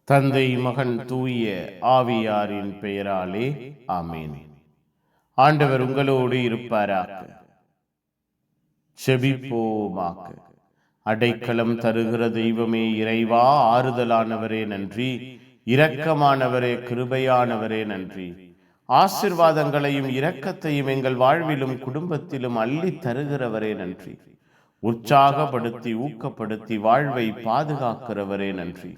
தந்தை, மகன், தூய ஆவியாரின் பெயராலே ஆமேன். ஆண்டவர் உங்களோடு இருப்பாராக. செபிப்போமாக. அடைக்கலம் தருகிற தெய்வமே இறைவா, ஆறுதலானவரே நன்றி, இரக்கமானவரே, கிருபையானவரே நன்றி. ஆசிர்வாதங்களையும் இரக்கத்தையும் எங்கள் வாழ்விலும் குடும்பத்திலும் அள்ளி தருகிறவரே நன்றி. உற்சாகப்படுத்தி ஊக்கப்படுத்தி வாழ்வை பாதுகாக்கிறவரே நன்றி.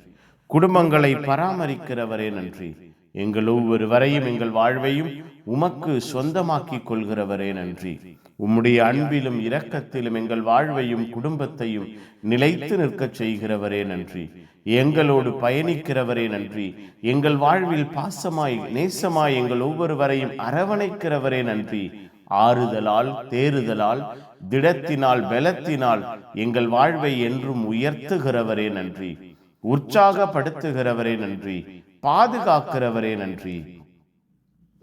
குடும்பங்களை பராமரிக்கிறவரே நன்றி. எங்கள் ஒவ்வொருவரையும் எங்கள் வாழ்வையும் உமக்கு சொந்தமாக்கிக் கொள்கிறவரே நன்றி. உம்முடைய அன்பிலும் இரக்கத்திலும் எங்கள் வாழ்வையும் குடும்பத்தையும் நிலைத்து நிற்கச் செய்கிறவரே நன்றி. எங்களோடு பயணிக்கிறவரே நன்றி. எங்கள் வாழ்வில் பாசமாய் நேசமாய் எங்கள் ஒவ்வொருவரையும் அரவணைக்கிறவரே நன்றி. ஆறுதலால், தேறுதலால், திடத்தினால், பலத்தினால் எங்கள் வாழ்வை என்றும் உயர்த்துகிறவரே நன்றி. உற்சாகப்படுத்துகிறவரே நன்றி. பாதுகாக்கிறவரே நன்றி.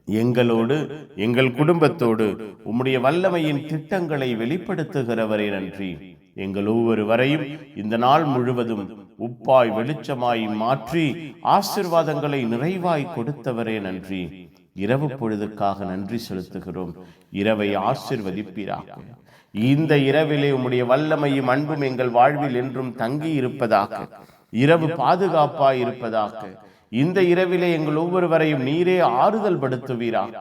எங்களோடு எங்கள் குடும்பத்தோடு உம்முடைய வல்லமையின் திட்டங்களை வெளிப்படுத்துகிறவரே நன்றி. எங்கள் ஒவ்வொருவரையும் இந்த நாள் முழுவதும் உப்பாய் வெளிச்சமாய் மாற்றி ஆசிர்வாதங்களை நிறைவாய் கொடுத்தவரே நன்றி. இரவு பொழுதுக்காக நன்றி செலுத்துகிறோம். இரவை ஆசிர்வதிப்பீராக. இந்த இரவிலே உம்முடைய வல்லமையும் அன்பும் எங்கள் வாழ்வில் என்றும் தங்கி இருப்பதாக. இரவு பாதுகாப்பாய் இருப்பதாக. இந்த இரவிலே எங்கள் ஒவ்வொருவரையும் நீரே ஆறுதல் படுத்துவீராக.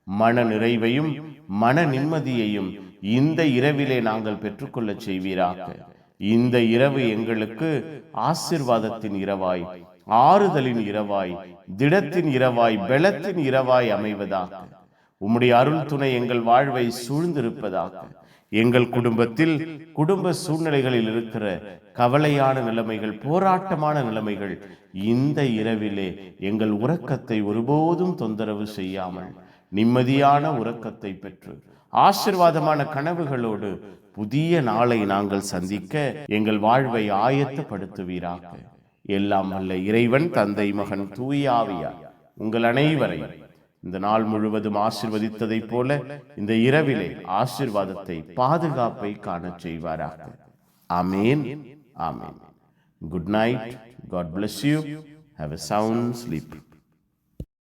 மன நிறைவையும் மன நிம்மதியையும் இந்த இரவிலே நாங்கள் பெற்றுக்கொள்ள செய்வீராக. இந்த இரவு எங்களுக்கு ஆசிர்வாதத்தின் இரவாய், ஆறுதலின் இரவாய், திடத்தின் இரவாய், பலத்தின் இரவாய் அமைவதாக. உம்முடைய அருள் துணை எங்கள் வாழ்வை சூழ்ந்திருப்பதாக. எங்கள் குடும்பத்தில் குடும்ப சூழ்நிலைகளில் இருக்கிற கவலையான நிலைமைகள், போராட்டமான நிலைமைகள் இந்த இரவிலே எங்கள் உறக்கத்தை ஒருபோதும் தொந்தரவு செய்யாமல் நிம்மதியான உறக்கத்தை பெற்று ஆசிர்வாதமான கனவுகளோடு புதிய நாளை நாங்கள் சந்திக்க எங்கள் வாழ்வை ஆயத்தப்படுத்துவீராக. எல்லாம் வல்ல இறைவன், தந்தை, மகன், தூய ஆவியார் உங்கள் அனைவரையும் இந்த நாள் முழுவதும் ஆசிர்வதித்ததைப் போல இந்த இரவிலே ஆசிர்வாதத்தை, பாதுகாப்பை காண செய்வாராக. ஆமேன். Amen. Good night. God bless you. Have a sound sleep.